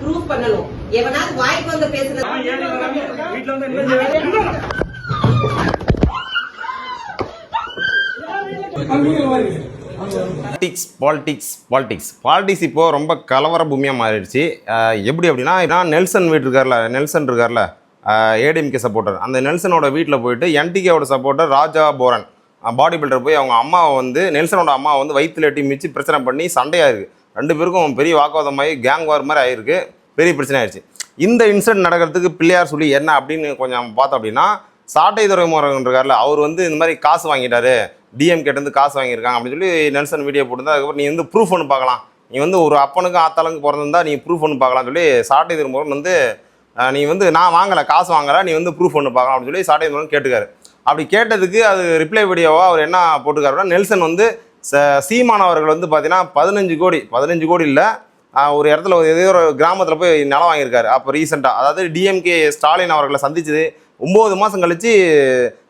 Proof பண்ணணும். எவனாவது வாய்க்கு வந்து பேசுறது பாலிடிக்ஸ் இப்போ ரொம்ப கலவர பூமியாக மாறிடுச்சு. எப்படி அப்படின்னா நெல்சன் வீட்டு இருக்கார்ல, நெல்சன் இருக்கார்ல, ஏடிஎம்கே சப்போர்ட்டர், அந்த நெல்சனோட வீட்டில் போயிட்டு என்டிகேவோட சப்போர்ட்டர் ராஜா போரன் பாடி பில்டர் போய் அவங்க அம்மாவை வந்து நெல்சனோட அம்மாவை வந்து வயிற்றுல எட்டி மிச்சு பிரச்சனை பண்ணி சண்டையாக இருக்குது. 2 பேருக்கும் பெரிய வாக்குவாதமாகி கேங் வார் மாதிரி ஆகிருக்கு, பெரிய பிரச்சனை ஆயிடுச்சு. இந்த இன்சிடென்ட் நடக்கிறதுக்கு பிள்ளையார் சொல்லி என்ன அப்படின்னு கொஞ்சம் பார்த்தோம் அப்படின்னா, சாட்டை துறைமுருகன் இருக்கார்ல, அவர் வந்து இந்த மாதிரி காசு வாங்கிட்டாரு, டிஎம்கேட்டேருந்து காசு வாங்கியிருக்காங்க அப்படின்னு சொல்லி நெல்சன் வீடியோ போட்டுருந்தா. அதுக்கப்புறம் நீ வந்து ப்ரூஃப் ஒன்று பார்க்கலாம், நீ வந்து ஒரு அப்பனுக்கும் ஆத்தாளுக்கு பிறந்திருந்தா நீ ப்ரூஃப் ஒன்று பார்க்கலாம்னு சொல்லி சாட்டை துறைமுருகன் வந்து நீ வந்து நான் வாங்கலை, காசு வாங்கலை, நீ வந்து ப்ரூஃப் ஒன்று பார்க்கலாம் அப்படின்னு சொல்லி சாட்டை துறைமுருகன் கேட்டுக்காரு. அப்படி கேட்டதுக்கு அது ரிப்ளை வீடியோவாக அவர் என்ன போட்டுக்காருன்னா, நெல்சன் வந்து சீமான் அவர்கள் வந்து பார்த்தீங்கன்னா 15 கோடி இல்லை, ஒரு இடத்துல ஏதோ ஒரு கிராமத்தில் போய் நிலம் வாங்கியிருக்காரு. அப்போ ரீசெண்டாக, அதாவது டிஎம்கே ஸ்டாலின் அவர்களை சந்திச்சது 9 மாதம் கழிச்சு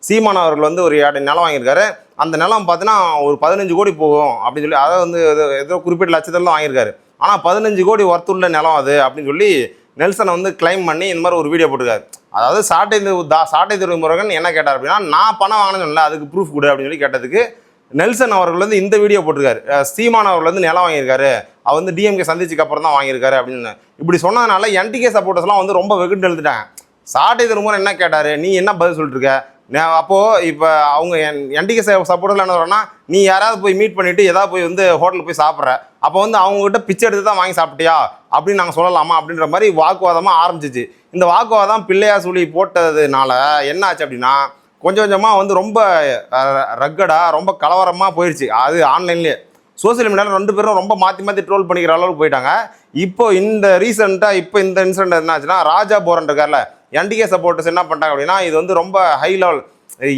சீமான் அவர்கள் வந்து ஒரு நிலம் வாங்கியிருக்காரு. அந்த நிலம் பார்த்தீங்கன்னா ஒரு 15 கோடி போகும் அப்படின்னு சொல்லி, அதாவது வந்து ஏதோ குறிப்பிட்ட லட்சத்தில் தான் வாங்கியிருக்காரு. ஆனால் 15 கோடி ஒர்த்துள்ள நிலம் அது அப்படின்னு சொல்லி நெல்சனை வந்து கிளைம் பண்ணி இந்த மாதிரி ஒரு வீடியோ போட்டுருக்காரு. அதாவது சாட்டை துறைமுருகன் என்ன கேட்டார் அப்படின்னா, நான் பணம் வாங்கினேன்னு சொன்னல, அதுக்கு ப்ரூஃப் கொடு அப்படின்னு சொல்லி கேட்டதுக்கு நெல்சன் அவர்கள் வந்து இந்த வீடியோ போட்டிருக்காரு. சீமான் அவர்கள் வந்து நிலம் வாங்கியிருக்காரு, அவர் வந்து டிஎம்கே சந்திச்சுக்கு அப்புறம் தான் வாங்கியிருக்காரு அப்படின்னு இப்படி சொன்னதுனால என்டிகே சப்போர்ட்டர்ஸ்லாம் வந்து ரொம்ப வெகுண்டு எழுதிட்டாங்க. சாட்டை துறைமுருகன் என்ன கேட்டார், நீ என்ன பதில் சொல்லிட்டு இருக்க? அப்போது இப்போ அவங்க என்டிகே சப்போர்ட்டர்லாம் என்ன சொல்கிறேன்னா, நீ யாராவது போய் மீட் பண்ணிவிட்டு ஏதாவது போய் வந்து ஹோட்டலுக்கு போய் சாப்பிட்ற, அப்போ வந்து அவங்ககிட்ட பிச்சை எடுத்து தான் வாங்கி சாப்பிட்டியா அப்படின்னு நாங்கள் சொல்லலாமா அப்படின்ற மாதிரி வாக்குவாதமாக ஆரம்பிச்சிச்சு. இந்த வாக்குவாதம் பிள்ளையார் சொல்லி போட்டதுனால என்ன ஆச்சு அப்படின்னா, கொஞ்சம் கொஞ்சமாக வந்து ரொம்ப ரக்கடாக ரொம்ப கலவரமாக போயிடுச்சு. அது ஆன்லைன்லேயே சோசியல் மீடியாவில் 2 பேரும் ரொம்ப மாற்றி ட்ரோல் பண்ணிக்கிற அளவுக்கு போயிட்டாங்க. இப்போ இந்த ரீசெண்டாக இந்த இன்சிடென்ட் என்ன ஆச்சுன்னா, ராஜா போரன் இருக்கார்ல, என்டிகே சப்போர்ட்டர்ஸ் என்ன பண்ணிட்டாங்க அப்படின்னா, இது வந்து ரொம்ப ஹை லெவல்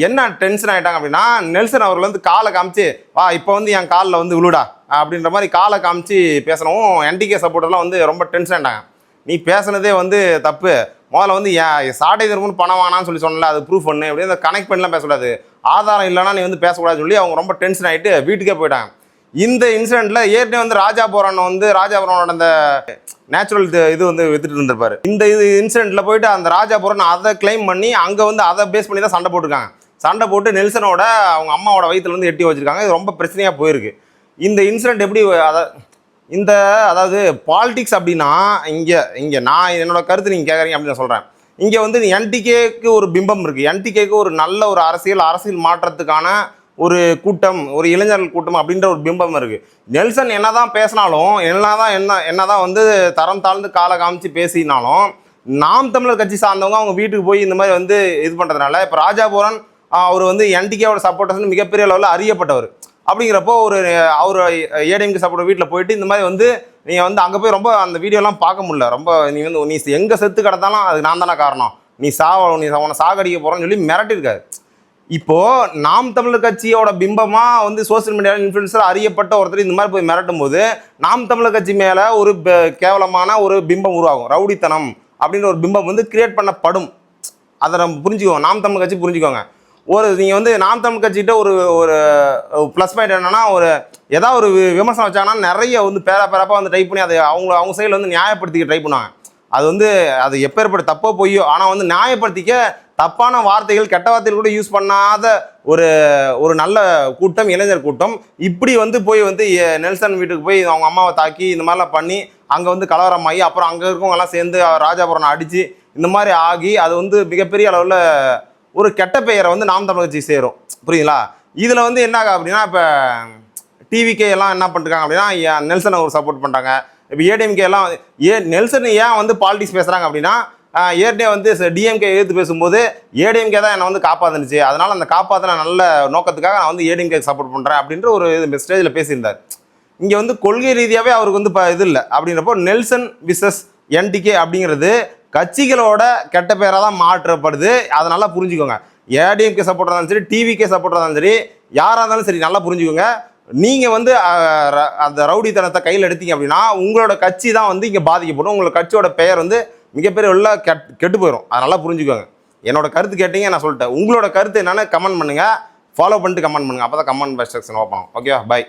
என்ன டென்ஷன் ஆகிட்டாங்க அப்படின்னா, நெல்சன் அவர்கள் வந்து காலை காமிச்சு வா இப்போ வந்து என் காலில் வந்து விழுடா அப்படின்ற மாதிரி காலை காமிச்சு பேசணும். என்டிகே சப்போர்ட்டர்லாம் வந்து ரொம்ப டென்ஷன் ஆகிட்டாங்க. நீ பேசுனதே வந்து தப்பு, முதல்ல வந்து சாட்டை துறைமுருகன் பணம் வாங்கினான்னு சொல்லி சொன்னல, அது ப்ரூஃப் பண்ணு அப்படின்னு அந்த கனெக்ட் பண்ணலாம் பேசக்கூடாது, ஆதாரம் இல்லைனா நீ வந்து பேசக்கூடாதுன்னு சொல்லி அவங்க ரொம்ப டென்ஷன் ஆகிட்டு வீட்டுக்கே போயிட்டாங்க. இந்த இன்சிடென்ட்ல ஏற்கனவே வந்து ராஜா போரனோட அந்த நேச்சுரல் இது வந்து வித்துட்டு இருந்திருப்பாரு. இந்த இன்சிடென்ட்ல போயிட்டு அந்த ராஜா போரன் அதை கிளைம் பண்ணி அங்கே வந்து அதை பேஸ் பண்ணி தான் சண்டை போட்டிருக்காங்க. சண்டை போட்டு நெல்சனோட அவங்க அம்மாவோட வயிற்றுல வந்து எட்டி வச்சிருக்காங்க. இது ரொம்ப பிரச்சனையாக போயிருக்கு. இந்த இன்சிடென்ட் எப்படி அதாவது பாலிடிக்ஸ் அப்படின்னா, இங்கே நான் என்னோட கருத்து நீங்கள் கேட்குறீங்க அப்படின்னு நான் சொல்கிறேன். இங்கே வந்து என்டிகேக்கு ஒரு பிம்பம் இருக்குது, என்டிகேக்கு ஒரு நல்ல ஒரு அரசியல் மாற்றத்துக்கான ஒரு கூட்டம், ஒரு இளைஞர்கள் கூட்டம் அப்படின்ற ஒரு பிம்பம் இருக்குது. நெல்சன் என்னதான் பேசினாலும், என்னதான் வந்து தரம் தாழ்ந்து காலை காமிச்சு பேசினாலும், நாம் தமிழர் கட்சி சார்ந்தவங்க அவங்க வீட்டுக்கு போய் இந்த மாதிரி வந்து இது பண்ணுறதுனால, இப்போ ராஜா போரன் அவர் வந்து என்டிகேவோட சப்போர்ட்டர்ஸ் மிகப்பெரிய அளவில் அறியப்பட்டவர். அப்படிங்கிறப்போ அவர் ஏடிஎம்கே சப்போர்ட்டர் வீட்டில் போயிட்டு இந்த மாதிரி வந்து நீங்கள் வந்து அங்கே போய் ரொம்ப அந்த வீடியோலாம் பார்க்க முடியல. ரொம்ப நீ எங்கே செத்து கிடந்தாலும் அது நான் தானே காரணம், நீ உன்னை சாகடிக்க போகிறோன்னு சொல்லி மிரட்டிருக்காரு. இப்போது நாம் தமிழர் கட்சியோட பிம்பமாக வந்து சோசியல் மீடியாவில் இன்ஃப்ளூயன்சர் அறியப்பட்ட ஒருத்தர் இந்த மாதிரி போய் மிரட்டும் போது நாம் தமிழர் கட்சி மேலே ஒரு கேவலமான ஒரு பிம்பம் உருவாகும், ரவுடித்தனம் அப்படின்ற ஒரு பிம்பம் வந்து கிரியேட் பண்ணப்படும். அதை நம்ம புரிஞ்சுக்கோங்க, நாம் தமிழர் கட்சி புரிஞ்சுக்கோங்க. நீங்கள் வந்து நாம் தமிழ் கட்சிகிட்ட ஒரு ப்ளஸ் பாயிண்ட் என்னென்னா, ஏதாவது ஒரு விமர்சனம் வச்சாங்கன்னா நிறைய வந்து பேராப்பாக வந்து டைப் பண்ணி அதை அவங்க சைடில் வந்து நியாயப்படுத்திக்க ட்ரை பண்ணுவாங்க. அது வந்து அது எப்பேற்பட்ட தப்போ பொய்யோ, ஆனால் வந்து நியாயப்படுத்திக்க தப்பான வார்த்தைகள் கெட்ட வார்த்தைகள் கூட யூஸ் பண்ணாத ஒரு நல்ல கூட்டம், இளைஞர் கூட்டம் இப்படி வந்து போய் வந்து நெல்சன் வீட்டுக்கு போய் அவங்க அம்மாவை தாக்கி இந்த மாதிரிலாம் பண்ணி அங்கே வந்து கலவரமாகி அப்புறம் அங்கே இருக்கவங்கெல்லாம் சேர்ந்து ராஜாபுரனை அடித்து இந்த மாதிரி ஆகி அது வந்து மிகப்பெரிய அளவில் ஒரு கெட்ட பெயரை வந்து நாம் தமிழர் கட்சி சேரும். புரியுங்களா? இதில் வந்து என்ன ஆகும் அப்படின்னா, இப்போ டிவிகே எல்லாம் என்ன பண்ணிருக்காங்க அப்படின்னா, நெல்சனை ஒரு சப்போர்ட் பண்ணுறாங்க. இப்போ ஏடிஎம்கே எல்லாம் நெல்சன் ஏன் வந்து பாலிடிக்ஸ் பேசுகிறாங்க அப்படின்னா, ஏற்கனவே வந்து டிஎம்கே எதிர்த்து பேசும்போது ஏடிஎம்கே தான் என்னை வந்து காப்பாற்றுனுச்சு, அதனால் அந்த காப்பாற்றின நல்ல நோக்கத்துக்காக நான் வந்து ஏடிஎம்கே சப்போர்ட் பண்ணுறேன் அப்படின்ற ஒரு ஸ்டேஜில் பேசியிருந்தார். இங்கே வந்து கொள்கை ரீதியாகவே அவருக்கு வந்து இது இல்லை. அப்படின்றப்போ நெல்சன் விசஸ் என்டிகே அப்படிங்கிறது கட்சிகளோட கெட்ட பேராக தான் மாற்றப்படுது. அதை நல்லா புரிஞ்சுக்கோங்க. ஏடிஎம்கே சப்போர்ட்டாக இருந்தாலும் சரி, டிவிகே சப்போர்ட்டாக இருந்தாலும் சரி, யாராக இருந்தாலும் சரி நல்லா புரிஞ்சுக்கோங்க. நீங்கள் வந்து அந்த ரவுடித்தனத்தை கையில் எடுத்தீங்க அப்படின்னா உங்களோட கட்சி தான் வந்து இங்கே பாதிக்கப்படும். உங்களோட கட்சியோட பெயர் வந்து மிகப்பெரிய உள்ள கெட்டு போயிடும். அதை நல்லா புரிஞ்சுக்கோங்க. என்னோட கருத்து கேட்டீங்க, நான் சொல்லிட்டேன். உங்களோட கருத்து என்னென்னு கமெண்ட் பண்ணுங்கள், ஃபாலோ பண்ணிட்டு கமெண்ட் பண்ணுங்கள். அப்போ தான் கமெண்ட் செக்ஷன் ஓப்பன். ஓகேவா? பை.